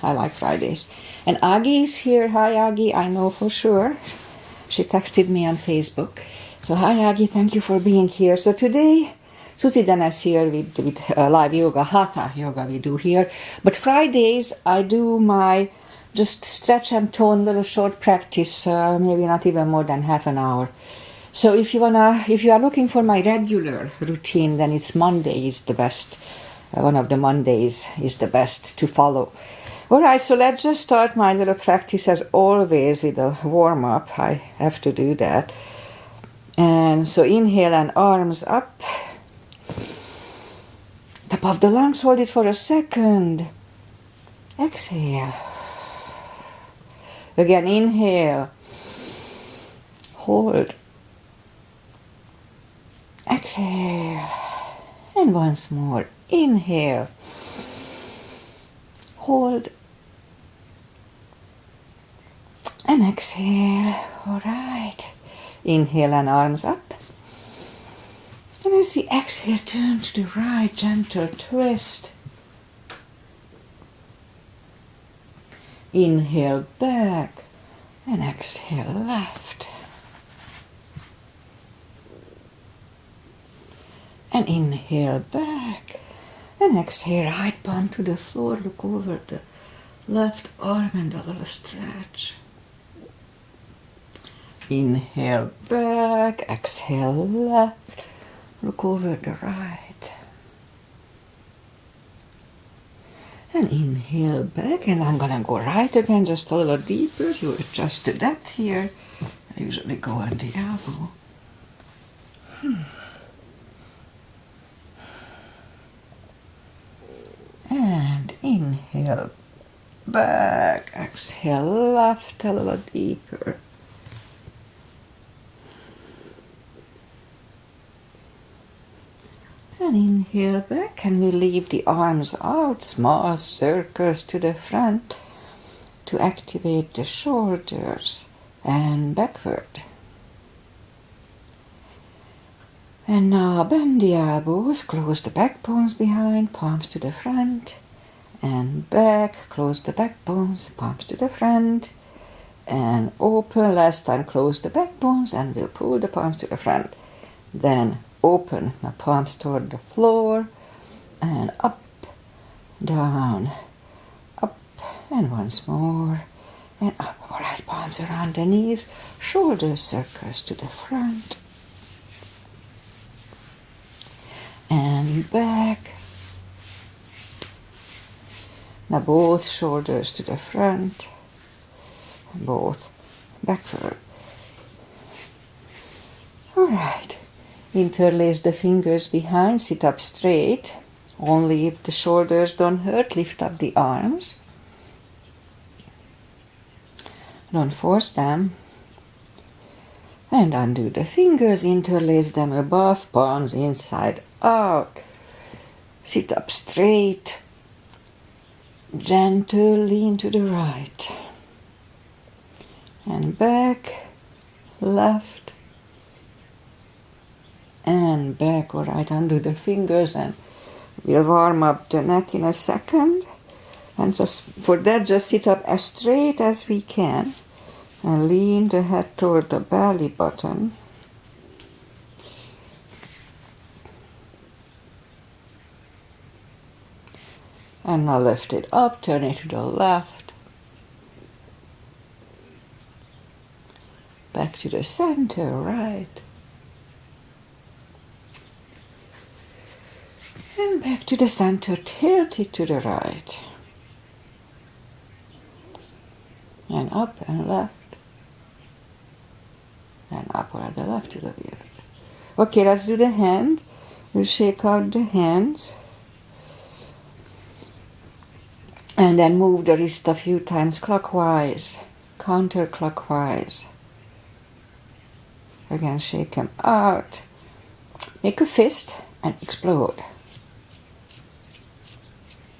I like Fridays. And Aggie is here. Hi, Aggie. I know for sure. She texted me on Facebook. So hi, Aggie. Thank you for being here. So today, Susie Dennis here with live yoga, Hatha yoga we do here. But Fridays, I do my just stretch and tone little short practice, maybe not even more than half an hour. So if you are looking for my regular routine, then it's Monday is the best. One of the Mondays is the best to follow. All right, so let's just start my little practice as always with a warm-up. I have to do that. And so inhale and arms up. Top of the lungs, hold it for a second. Exhale. Again, inhale. Hold. Exhale. And once more, inhale. Hold. And exhale. All right. Inhale and arms up. And as we exhale, turn to the right, gentle twist. Inhale back and exhale left. And inhale back and exhale, right palm to the floor. Look over the left arm and a little stretch. Inhale back, exhale left, look over the right. And inhale back, and I'm gonna go right again, just a little deeper. You adjust the depth here. I usually go on the elbow. And inhale back, exhale left, a little deeper. And inhale back, and we leave the arms out, small circles to the front to activate the shoulders and backward. And now bend the elbows, close the backbones behind, palms to the front, and back, close the backbones, palms to the front, and open. Last time, close the backbones, and we'll pull the palms to the front. Then open the palms toward the floor, and up, down, up, and once more, and up. All right, palms around the knees, shoulder circles to the front, and back. Now both shoulders to the front, both backward. All right. Interlace the fingers behind, sit up straight. Only if the shoulders don't hurt, lift up the arms. Don't force them. And undo the fingers, interlace them above, palms inside out. Sit up straight. Gentle lean to the right. And back, left, and back. All right, undo the fingers, and we'll warm up the neck in a second. And just for that, just sit up as straight as we can and lean the head toward the belly button. And now lift it up, turn it to the left. Back to the center, right. And back to the center, tilt it to the right. And up and left. And up or the left to the weird. Okay, let's do the hand. We'll shake out the hands. And then move the wrist a few times clockwise, counterclockwise. Again, shake them out. Make a fist and explode.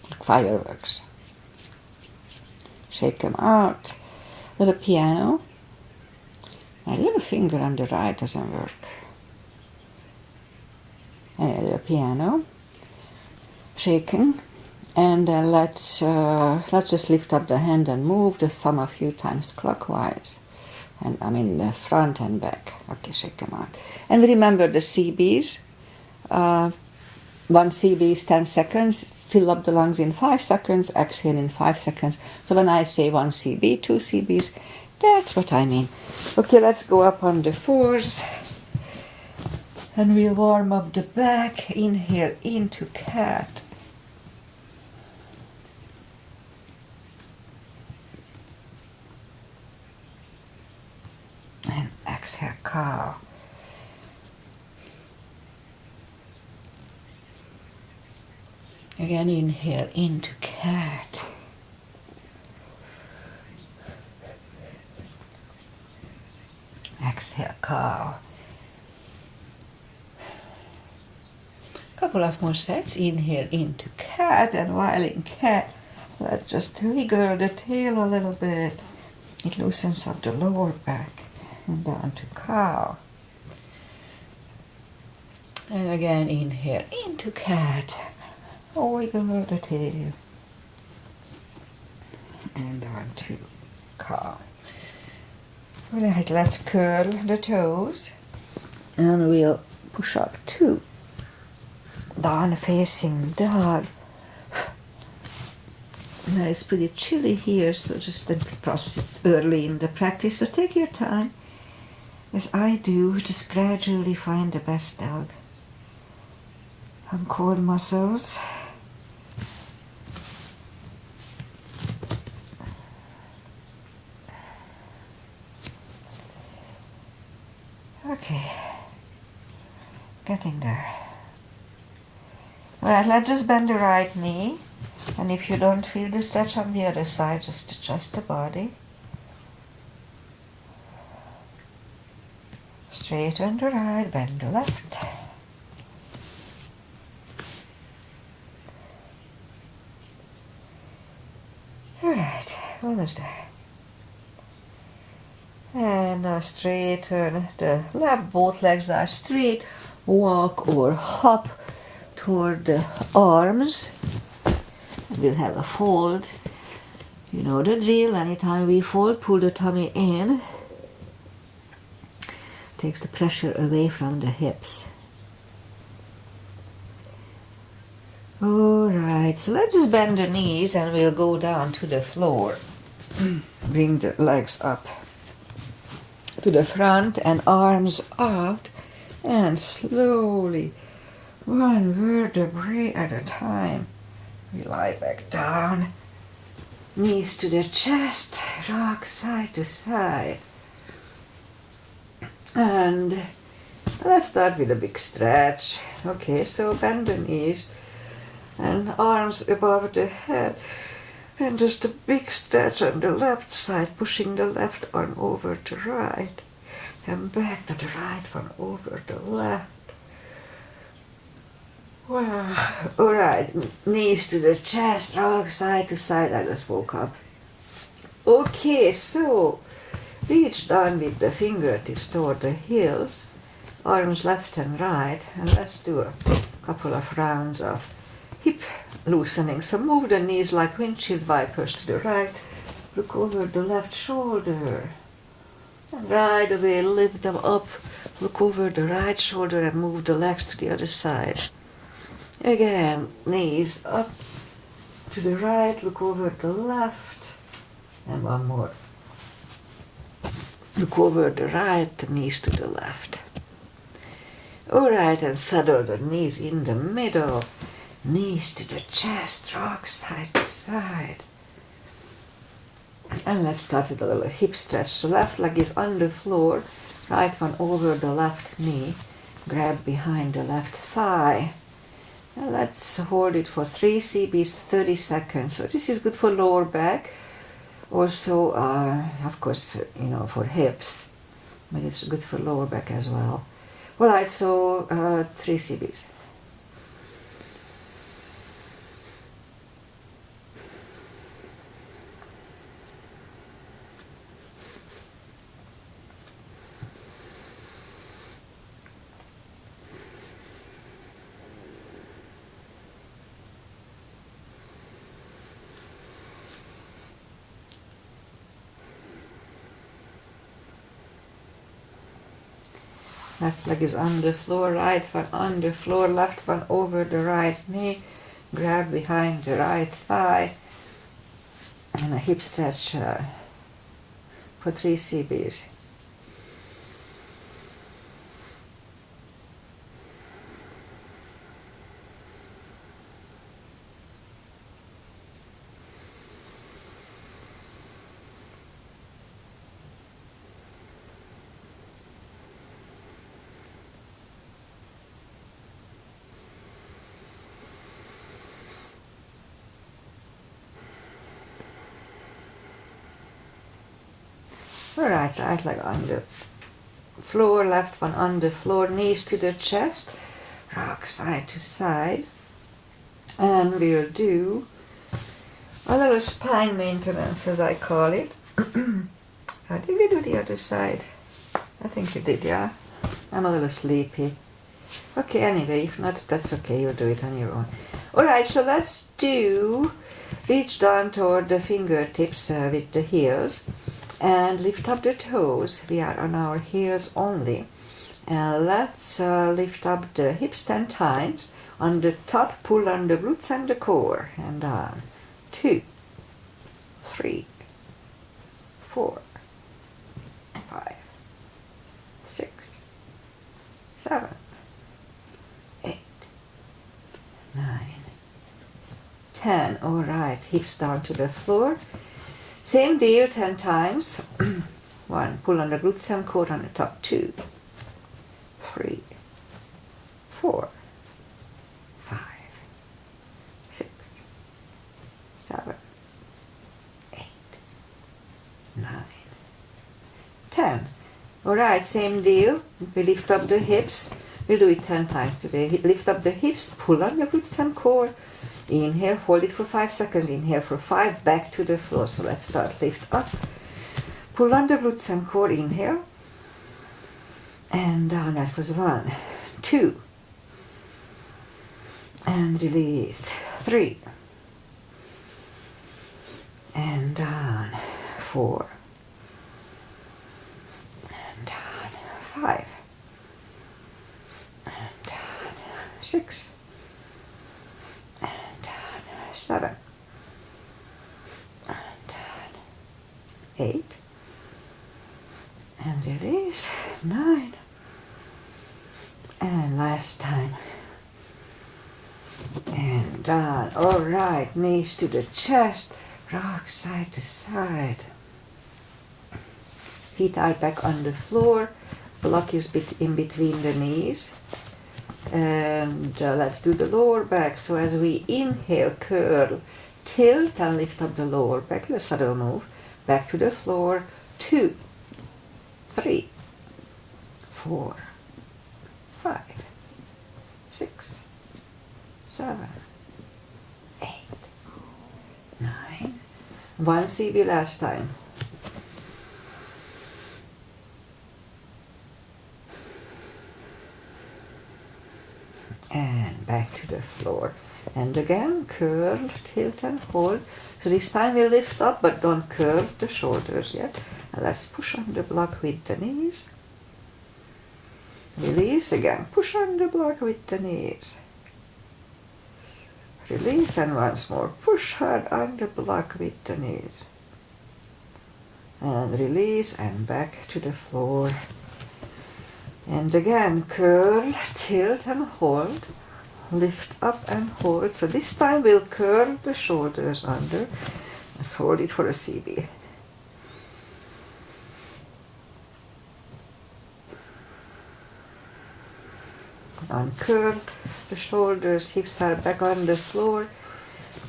Like fireworks. Shake them out. Little piano. My little finger on the right doesn't work. And a little piano. Shaking And then let's just lift up the hand and move the thumb a few times clockwise. And I mean the front and back. Okay, shake them out. And remember the CBs. One CB is 10 seconds. Fill up the lungs in 5 seconds. Exhale in 5 seconds. So when I say 1 CB, 2 CBs, that's what I mean. Okay, let's go up on the fours. And we'll warm up the back. Inhale into cat. And exhale, cow. Again, inhale into cat. Exhale, cow. Couple of more sets. Inhale into cat, and while in cat, let's just wiggle the tail a little bit. It loosens up the lower back. And down to cow. And again, inhale into cat. Wiggle the tail. And down to cow. Alright, let's curl the toes. And we'll push up 2. Down facing dog. Now it's pretty chilly here, so just because it's early in the practice, so take your time. As I do, just gradually find the best dog. On core muscles. Okay. Getting there. Alright, let's just bend the right knee. And if you don't feel the stretch on the other side, just adjust the body. Straighten the right, bend the left. Alright, almost there. And now straighten the left, both legs are straight. Walk or hop toward the arms. We'll have a fold. You know the drill. Anytime we fold, pull the tummy in. Takes the pressure away from the hips. Alright, so let's just bend the knees and we'll go down to the floor. Bring the legs up to the front and arms out. And slowly, one vertebrae at a time, we lie back down. Knees to the chest, rock side to side. And let's start with a big stretch. Okay, so bend the knees and arms above the head. And just a big stretch on the left side, pushing the left arm over to right. And back to the right one over the left. Wow. Alright, knees to the chest, rock side to side. I just woke up. Okay, so reach down with the fingertips toward the heels, arms left and right, and let's do a couple of rounds of hip loosening. So move the knees like windshield wipers to the right, look over the left shoulder, and right away lift them up, look over the right shoulder and move the legs to the other side. Again, knees up to the right, look over the left, and one more. Look over the right, the knees to the left. Alright, and saddle the knees in the middle, knees to the chest, rock side to side. And let's start with a little hip stretch. So left leg is on the floor, right one over the left knee, grab behind the left thigh. And let's hold it for 3 CBs, 30 seconds. So this is good for lower back. Also, of course, you know, for hips, but it's good for lower back as well. Alright, so 3 CBs. Left leg is on the floor, right one on the floor, left one over the right knee. Grab behind the right thigh. And a hip stretch for 3 CBs. Alright, right leg on the floor, left one on the floor, knees to the chest, rock side to side. And we'll do a little spine maintenance, as I call it. Did we do the other side? I think we did, yeah? I'm a little sleepy. Okay, anyway, if not, that's okay, you'll do it on your own. Alright, so let's do, reach down toward the fingertips with the heels. And lift up the toes. We are on our heels only. And let's lift up the hips 10 times. On the top, pull on the glutes and the core. And down. 2, 3, 4, 5, 6, 7, 8, 9, 10. All right, hips down to the floor. Same deal 10 times. 1, pull on the glutes and core on the top. 2, 3, 4, 5, 6, 7, 8, 9, 10. Alright, same deal. We lift up the hips. We'll do it 10 times today. Lift up the hips, pull on the glutes and core. Inhale, hold it for 5 seconds, inhale for 5, back to the floor. So let's start, lift up, pull on the glutes and core, inhale, and down, that was 1, 2, and release, 3, and down, 4, and down, 5, and down, 6, 7, and 8, and release, 9, and last time, and down. All right, knees to the chest, rock side to side. Feet are back on the floor, block is in between the knees. And let's do the lower back. So as we inhale, curl, tilt and lift up the lower back. Let's subtle move. Back to the floor. 2, 3, 4, 5, 6, 7, 8, 9. 1 CB last time. And back to the floor. And again, curl, tilt and hold. So this time we lift up, but don't curl the shoulders yet. And let's push on the block with the knees. Release again, push on the block with the knees. Release and once more, push hard on the block with the knees. And release and back to the floor. And again, curl, tilt and hold, lift up and hold. So this time we'll curl the shoulders under. Let's hold it for a CB. Uncurl the shoulders, hips are back on the floor.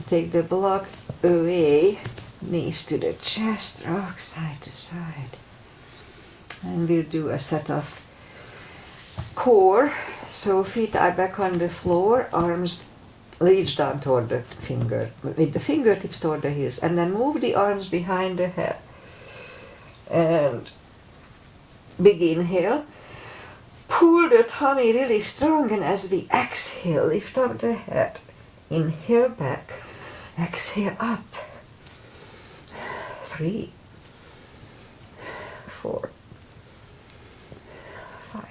Take the block away, knees to the chest, rock side to side. And we'll do a set of core. So feet are back on the floor, arms reach down toward the finger, with the fingertips toward the heels, and then move the arms behind the head. And big inhale. Pull the tummy really strong, and as we exhale, lift up the head. Inhale back, exhale up. 3, 4, 5,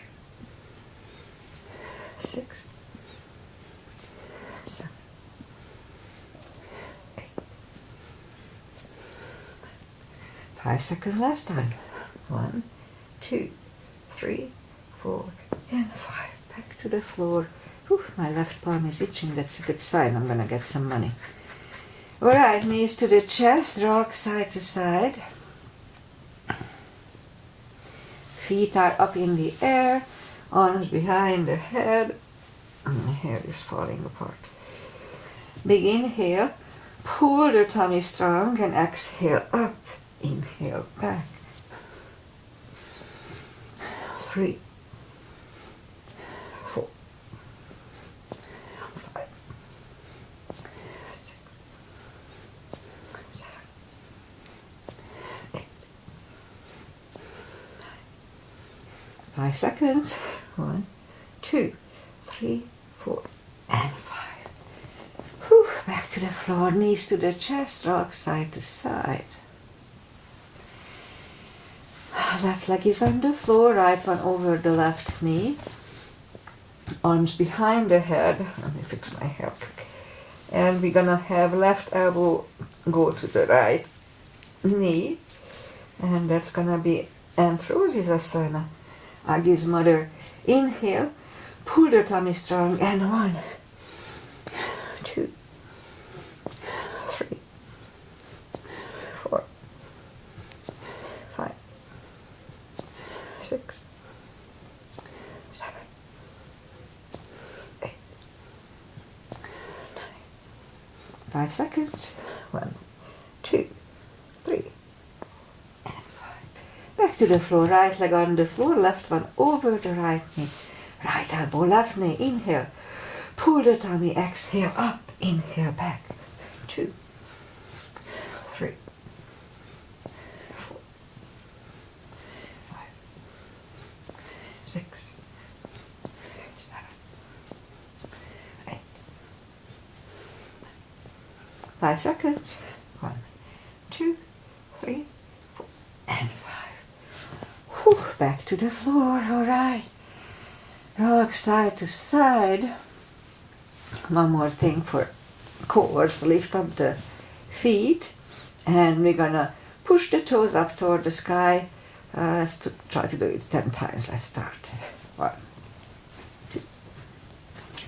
5 seconds last time. 1, 2, 3, 4, and 5. Back to the floor. Whew, my left palm is itching. That's a good sign. I'm gonna get some money. Alright, knees to the chest, rock side to side. Feet are up in the air, arms behind the head. My hair is falling apart. Big inhale, pull the tummy strong and exhale up. Inhale back. 3, 4, 5, 6, 7, 8, 5 seconds. 1, 2, 3, 4, and 5. Whew, back to the floor, knees to the chest, rock side to side. Left leg is on the floor, right one over the left knee. Arms behind the head. Let me fix my hair quick. And we're gonna have left elbow go to the right knee. And that's gonna be Anthrosis-asana. Agi's mother. Inhale, pull the tummy strong, and 1, 2, 3, 4, 5, 6, 7, 8, 9. 5 seconds. 1, 2, 3, and 5. Back to the floor, right leg on the floor, left one over the right knee. Right elbow, left knee, inhale. Pull the tummy, exhale up, inhale back. 2, 3, 4, 5, 6, 7, 8. 5 seconds. 1, 2, 3, 4, and 5. Whew, back to the floor, alright. Rock side to side. One more thing for core, lift up the feet, and we're gonna push the toes up toward the sky. Let's try to do it 10 times. Let's start. 1, 2, 3.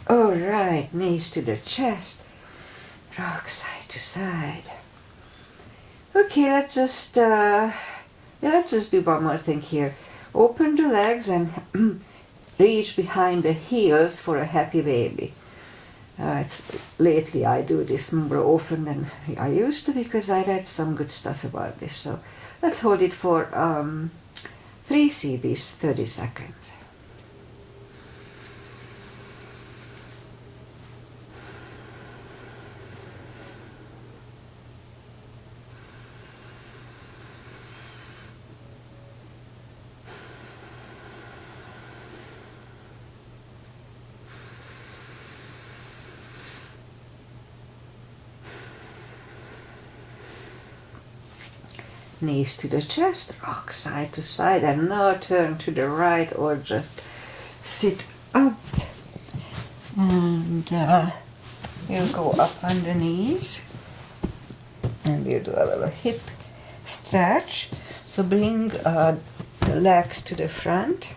All right, knees to the chest, rock side to side. Okay, let's just do one more thing here. Open the legs and reach behind the heels for a happy baby. Lately I do this more often than I used to because I read some good stuff about this. So let's hold it for 3 CBs, 30 seconds. Knees to the chest, rock side to side, and now turn to the right or just sit up. And we'll go up on the knees and we'll do a little hip stretch. So bring the legs to the front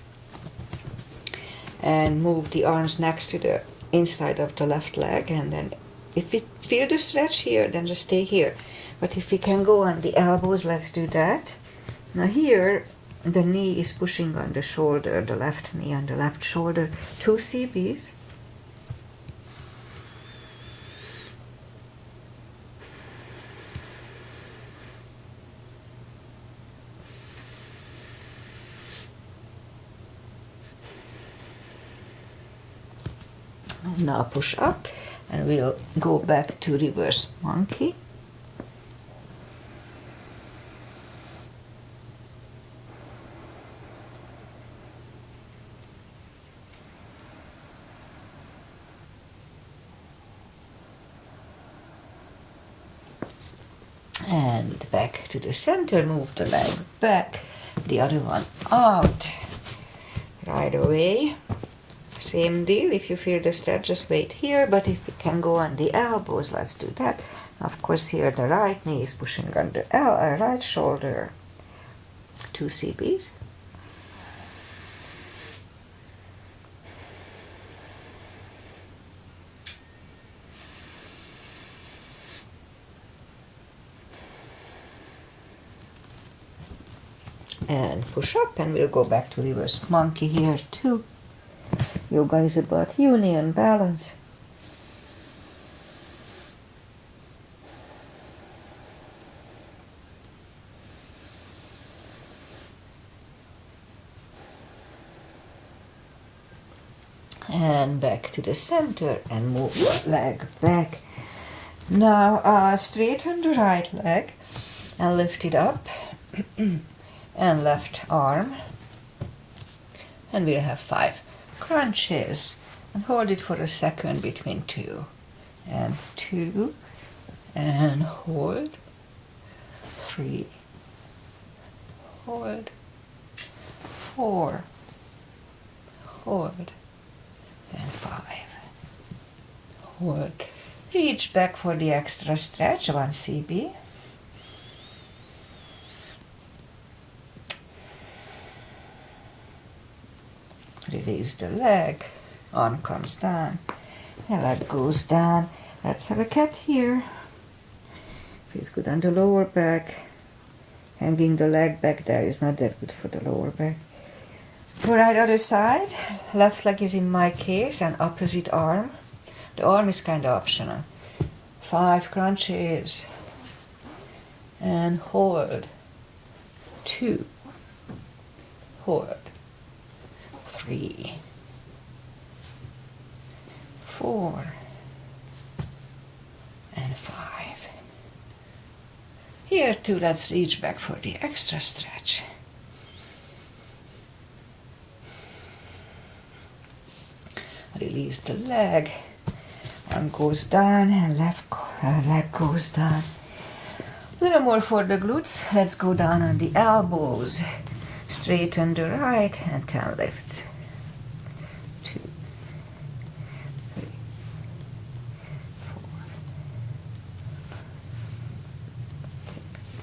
and move the arms next to the inside of the left leg, and then if you feel the stretch here, then just stay here. But if we can go on the elbows, let's do that. Now here, the knee is pushing on the shoulder, the left knee on the left shoulder. 2 CBs. Now push up, and we'll go back to reverse monkey. And back to the center, move the leg back, the other one out. Right away. Same deal, if you feel the stretch, just wait here, but if you can go on the elbows, let's do that. Of course, here the right knee is pushing on the right shoulder. 2 CBs. And push up, and we'll go back to reverse monkey here too. Yoga is about union, balance. And back to the center and move your leg back. Now straighten the right leg and lift it up and left arm. And we'll have 5 crunches. And hold it for a second between 2 and 2. And hold. 3. Hold. 4. Hold. And 5. Hold. Reach back for the extra stretch, 1 CB. Release the leg, arm comes down, and leg goes down. Let's have a cat here. Feels good on the lower back. Hanging the leg back there is not that good for the lower back. For right other side, left leg is in my case, and opposite arm. The arm is kind of optional. 5 crunches. And hold. 2. Hold. 3. 4. And 5. Here too, let's reach back for the extra stretch. Release the leg. Arm goes down and left leg goes down. A little more for the glutes. Let's go down on the elbows. Straighten the right and 10 lifts. 2, 3, 4, 6,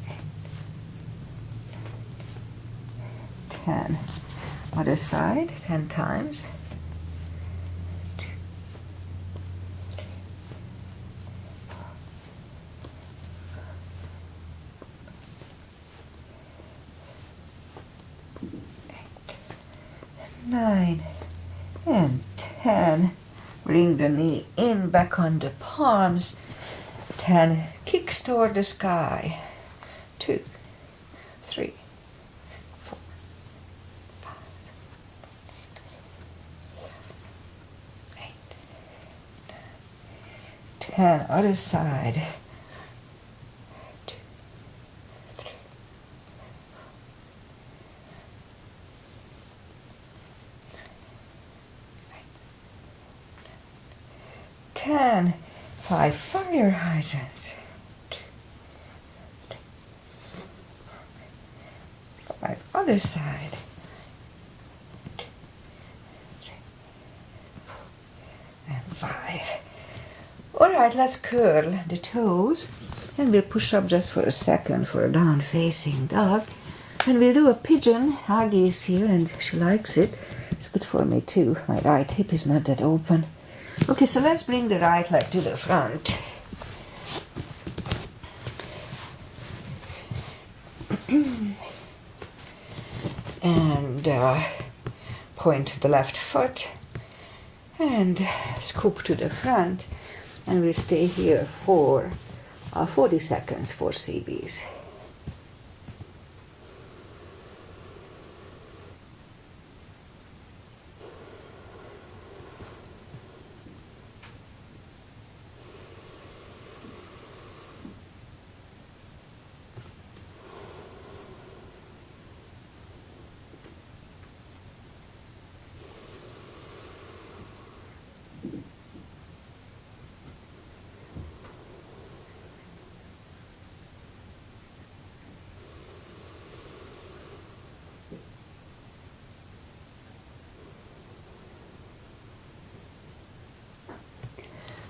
8, 10. Other side, 10 times. 2, 3, 4, 8, 9, and 10. Bring the knee in, back on the palms. 10. Kicks toward the sky. 2, 3, 4, 5, 6, 7, 8, 9, 10. Other side. 2, 3, 10. 5 fire hydrants. 2, 3, 4, 5. Other side. 2, 3, 4, and 5. All right, let's curl the toes, and we'll push up just for a second for a down-facing dog. And we'll do a pigeon. Aggie is here, and she likes it. It's good for me too. My right hip is not that open. Okay, so let's bring the right leg to the front. And point the left foot and scoop to the front. And we'll stay here for 40 seconds for CBs.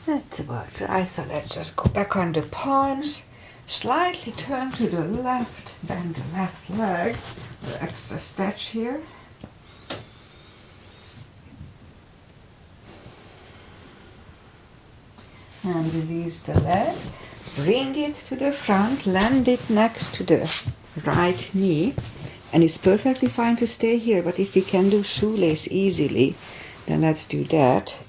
That's about right. So let's just go back on the palms. Slightly turn to the left, bend the left leg. The extra stretch here. And release the leg. Bring it to the front, land it next to the right knee. And it's perfectly fine to stay here, but if we can do shoelace easily, then let's do that.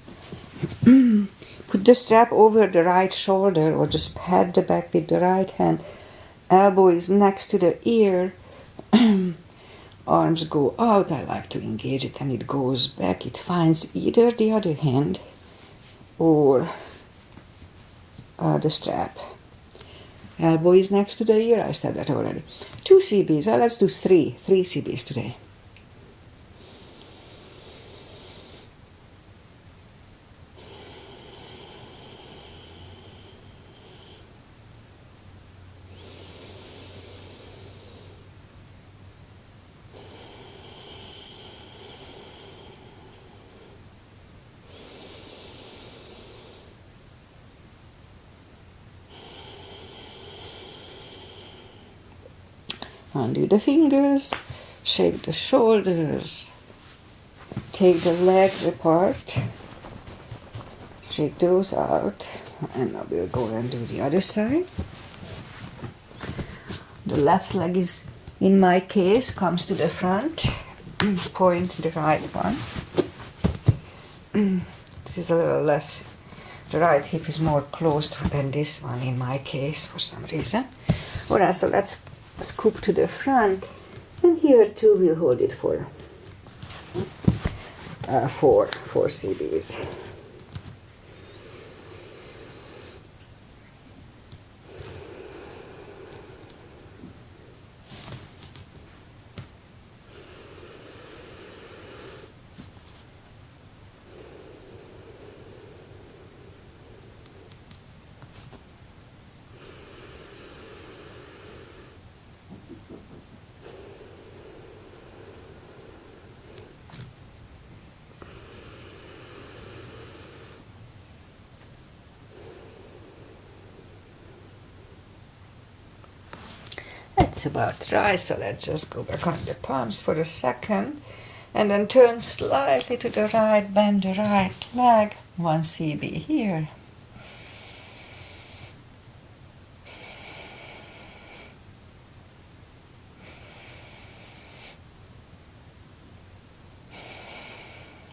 Put the strap over the right shoulder or just pat the back with the right hand. Elbow is next to the ear. Arms go out. I like to engage it and it goes back. It finds either the other hand or the strap. Elbow is next to the ear. I said that already. 2 CBs. Let's do 3 CBs today. Undo the fingers, shake the shoulders, take the legs apart, shake those out, and now we'll go and do the other side. The left leg is, in my case, comes to the front, point the right one. This is a little less, the right hip is more closed than this one in my case for some reason. Alright, so let's scoop to the front, and here too we'll hold it for 4 CBs. That's about right, so let's just go back on the palms for a second and then turn slightly to the right, bend the right leg, 1 CB here.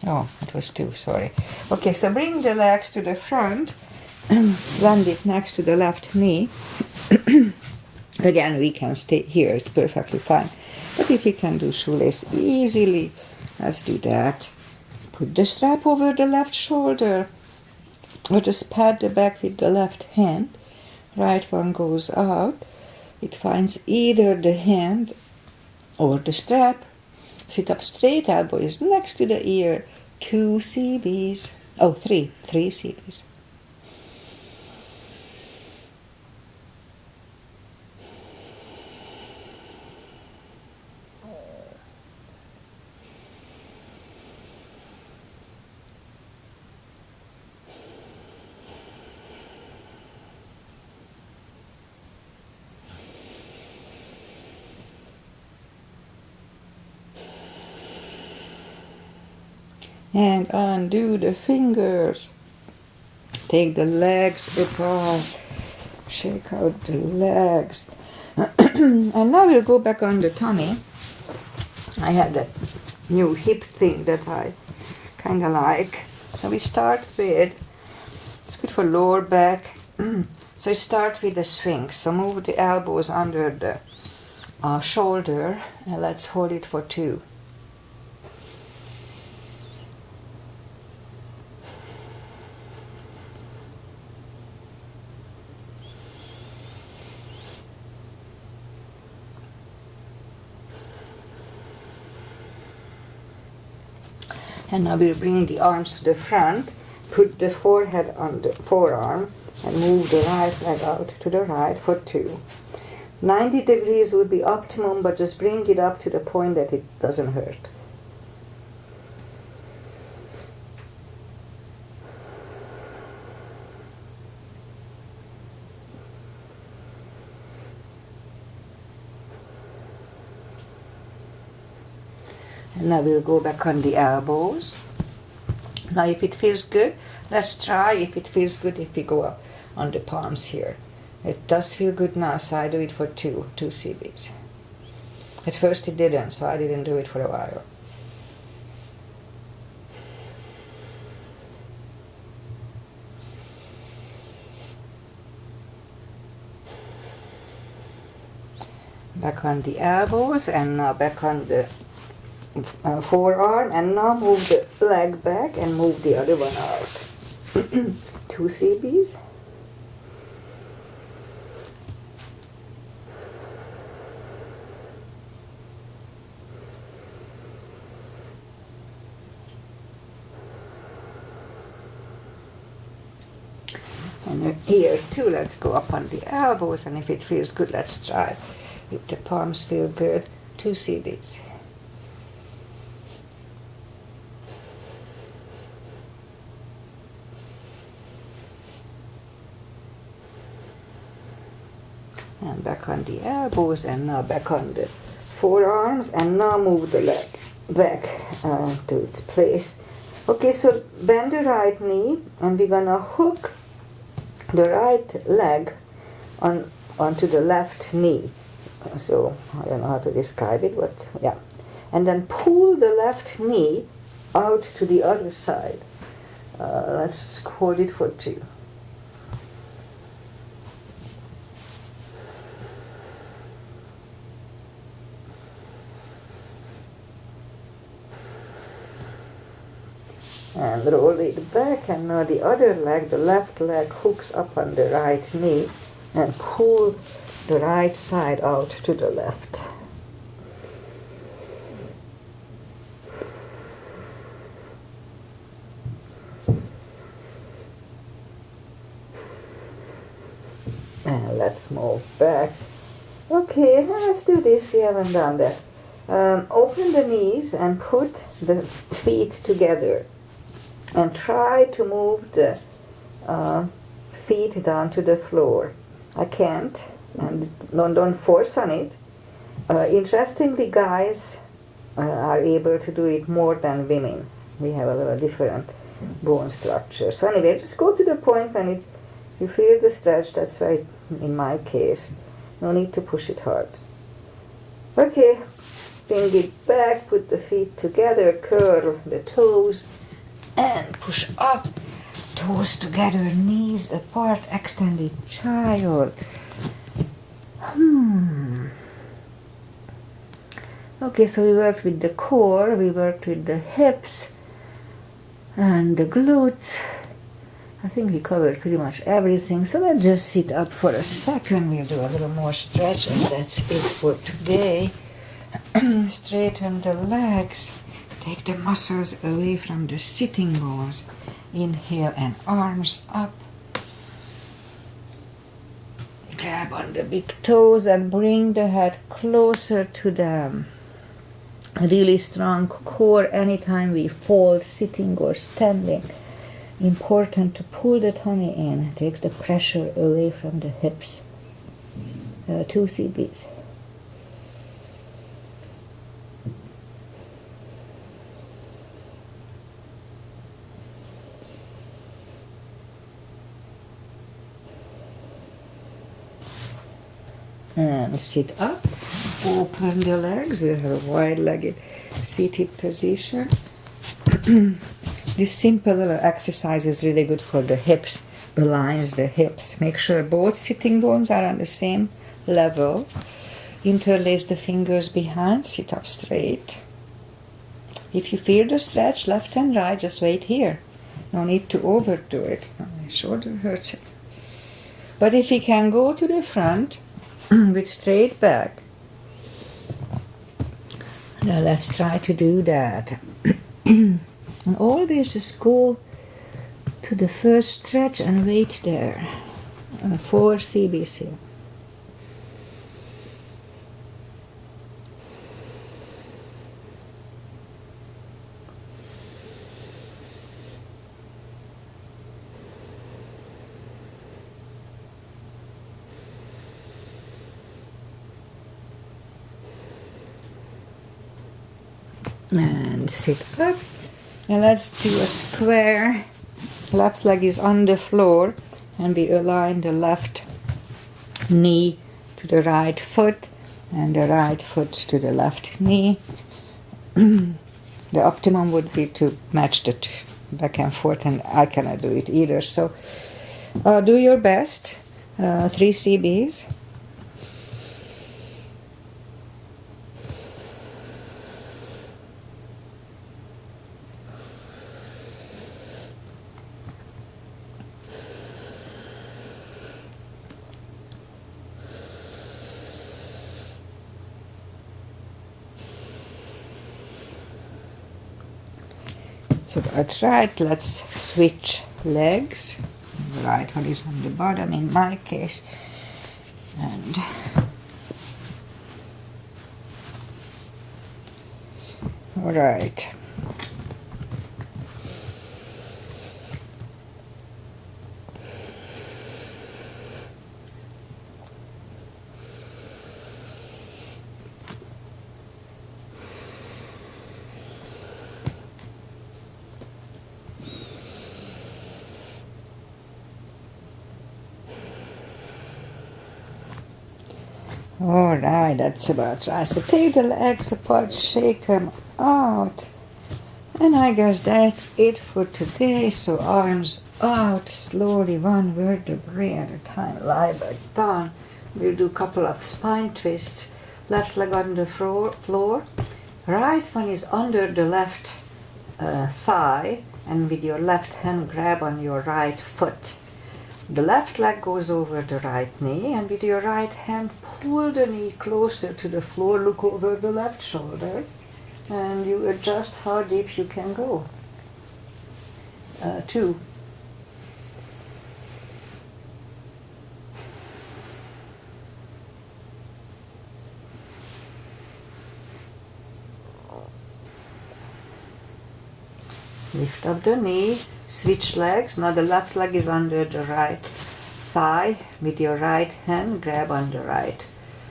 Oh, it was 2, sorry. Okay, so bring the legs to the front, land it next to the left knee. Again, we can stay here, it's perfectly fine. But if you can do shoelace easily, let's do that. Put the strap over the left shoulder, or just pat the back with the left hand. Right one goes out. It finds either the hand or the strap. Sit up straight, elbow is next to the ear. 2 CBs. Oh, 3 CBs. And undo the fingers. Take the legs apart. Shake out the legs. And now we'll go back on the tummy. I have that new hip thing that I kind of like. So we start with, it's good for lower back. So we start with the swing. So move the elbows under the shoulder and let's hold it for 2. And now we'll bring the arms to the front, put the forehead on the forearm, and move the right leg out to the right for 2. 90 degrees would be optimum, but just bring it up to the point that it doesn't hurt. And now we'll go back on the elbows. Now if it feels good, let's try if it feels good if we go up on the palms here. It does feel good now, so I do it for two CBs. At first it didn't, so I didn't do it for a while. Back on the elbows, and now back on the forearm, and now move the leg back and move the other one out. 2 CBs. And here too, let's go up on the elbows, and if it feels good, let's try. If the palms feel good, 2 CBs. And back on the elbows, and now back on the forearms, and now move the leg back to its place. Okay, so bend the right knee, and we're gonna hook the right leg onto the left knee. So I don't know how to describe it, but yeah. And then pull the left knee out to the other side. Let's hold it for 2. And roll it back, and now the other leg, the left leg, hooks up on the right knee and pull the right side out to the left. And let's move back. Okay, let's do this. We haven't done that. Open the knees and put the feet together. And try to move the feet down to the floor. I can't, and don't force on it. Interestingly, guys are able to do it more than women. We have a little different bone structure. So anyway, just go to the point when you feel the stretch. That's right in my case. No need to push it hard. Okay, bring it back, put the feet together, curl the toes, and push up, toes together, knees apart, extended child. Okay, so we worked with the core, we worked with the hips and the glutes. I think we covered pretty much everything. So let's just sit up for a second. We'll do a little more stretch, and that's it for today. Straighten the legs. Take the muscles away from the sitting bones. Inhale and arms up. Grab on the big toes and bring the head closer to them. A really strong core anytime we fold, sitting or standing. Important to pull the tummy in. It takes the pressure away from the hips. 2 CBs. And sit up, open the legs. We have a wide-legged seated position. This simple little exercise is really good for the hips, aligns the hips. Make sure both sitting bones are on the same level. Interlace the fingers behind, sit up straight. If you feel the stretch, left and right, just wait here. No need to overdo it. My shoulder hurts. But if you can go to the front, with straight back. Now let's try to do that. And always just go to the first stretch and wait there. 4 CBs here. And sit up. And let's do a square. Left leg is on the floor, and we align the left knee to the right foot and the right foot to the left knee. The optimum would be to match the back and forth, and I cannot do it either. So do your best. 3 CBs. So that's right, let's switch legs. The right one is on the bottom in my case. And all right. All right, that's about right. So take the legs apart, shake them out. And I guess that's it for today. So arms out, slowly, one vertebrae at a time. Lie back down. We'll do a couple of spine twists. Left leg on the floor. Right one is under the left thigh. And with your left hand, grab on your right foot. The left leg goes over the right knee, and with your right hand, pull the knee closer to the floor, look over the left shoulder, and you adjust how deep you can go. 2. Lift up the knee, switch legs. Now the left leg is under the right thigh. With your right hand, grab on the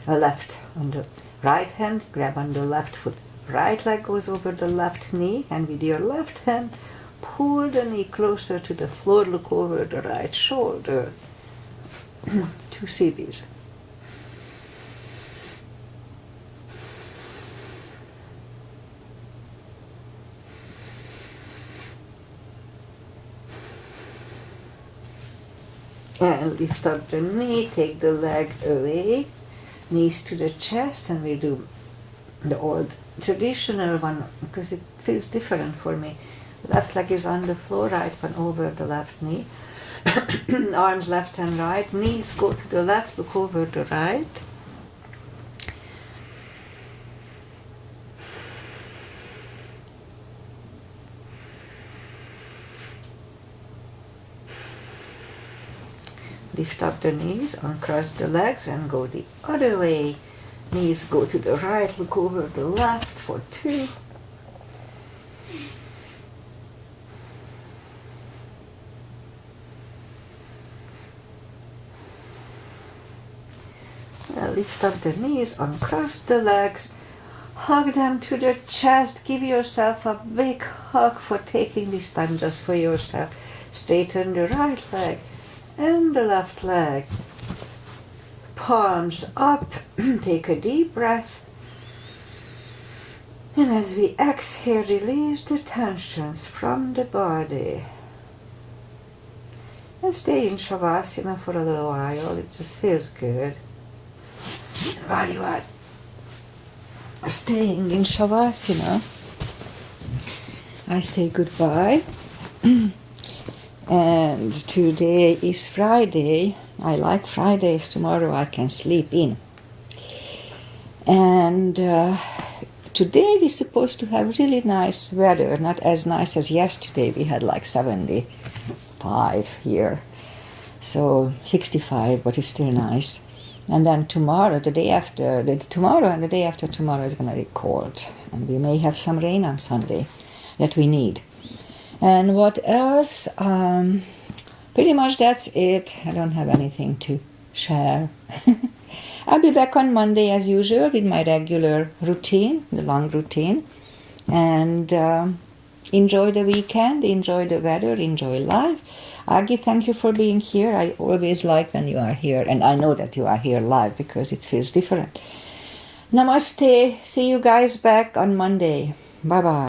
left. On the right hand, grab on the left foot. Right leg goes over the left knee, and with your left hand, pull the knee closer to the floor, look over the right shoulder. 2 CBs. And lift up the knee, take the leg away, knees to the chest, and we do the old traditional one because it feels different for me. Left leg is on the floor, right one over the left knee. Arms left and right, knees go to the left, look over the right. Lift up the knees, uncross the legs, and go the other way. Knees go to the right, look over the left for 2. Lift up the knees, uncross the legs, hug them to the chest, give yourself a big hug for taking this time just for yourself. Straighten the right leg and the left leg. Palms up, take a deep breath. And as we exhale, release the tensions from the body. And stay in Shavasana for a little while, it just feels good. While you are staying in Shavasana, I say goodbye. And today is Friday. I like Fridays. Tomorrow I can sleep in. And today we're supposed to have really nice weather. Not as nice as yesterday. We had like 75 here. So 65, but it's still nice. And then tomorrow, tomorrow and the day after tomorrow is going to be cold. And we may have some rain on Sunday that we need. And what else? Pretty much that's it. I don't have anything to share. I'll be back on Monday as usual with my regular routine, the long routine. And enjoy the weekend, enjoy the weather, enjoy life. Aggie, thank you for being here. I always like when you are here, and I know that you are here live because it feels different. Namaste. See you guys back on Monday. Bye-bye.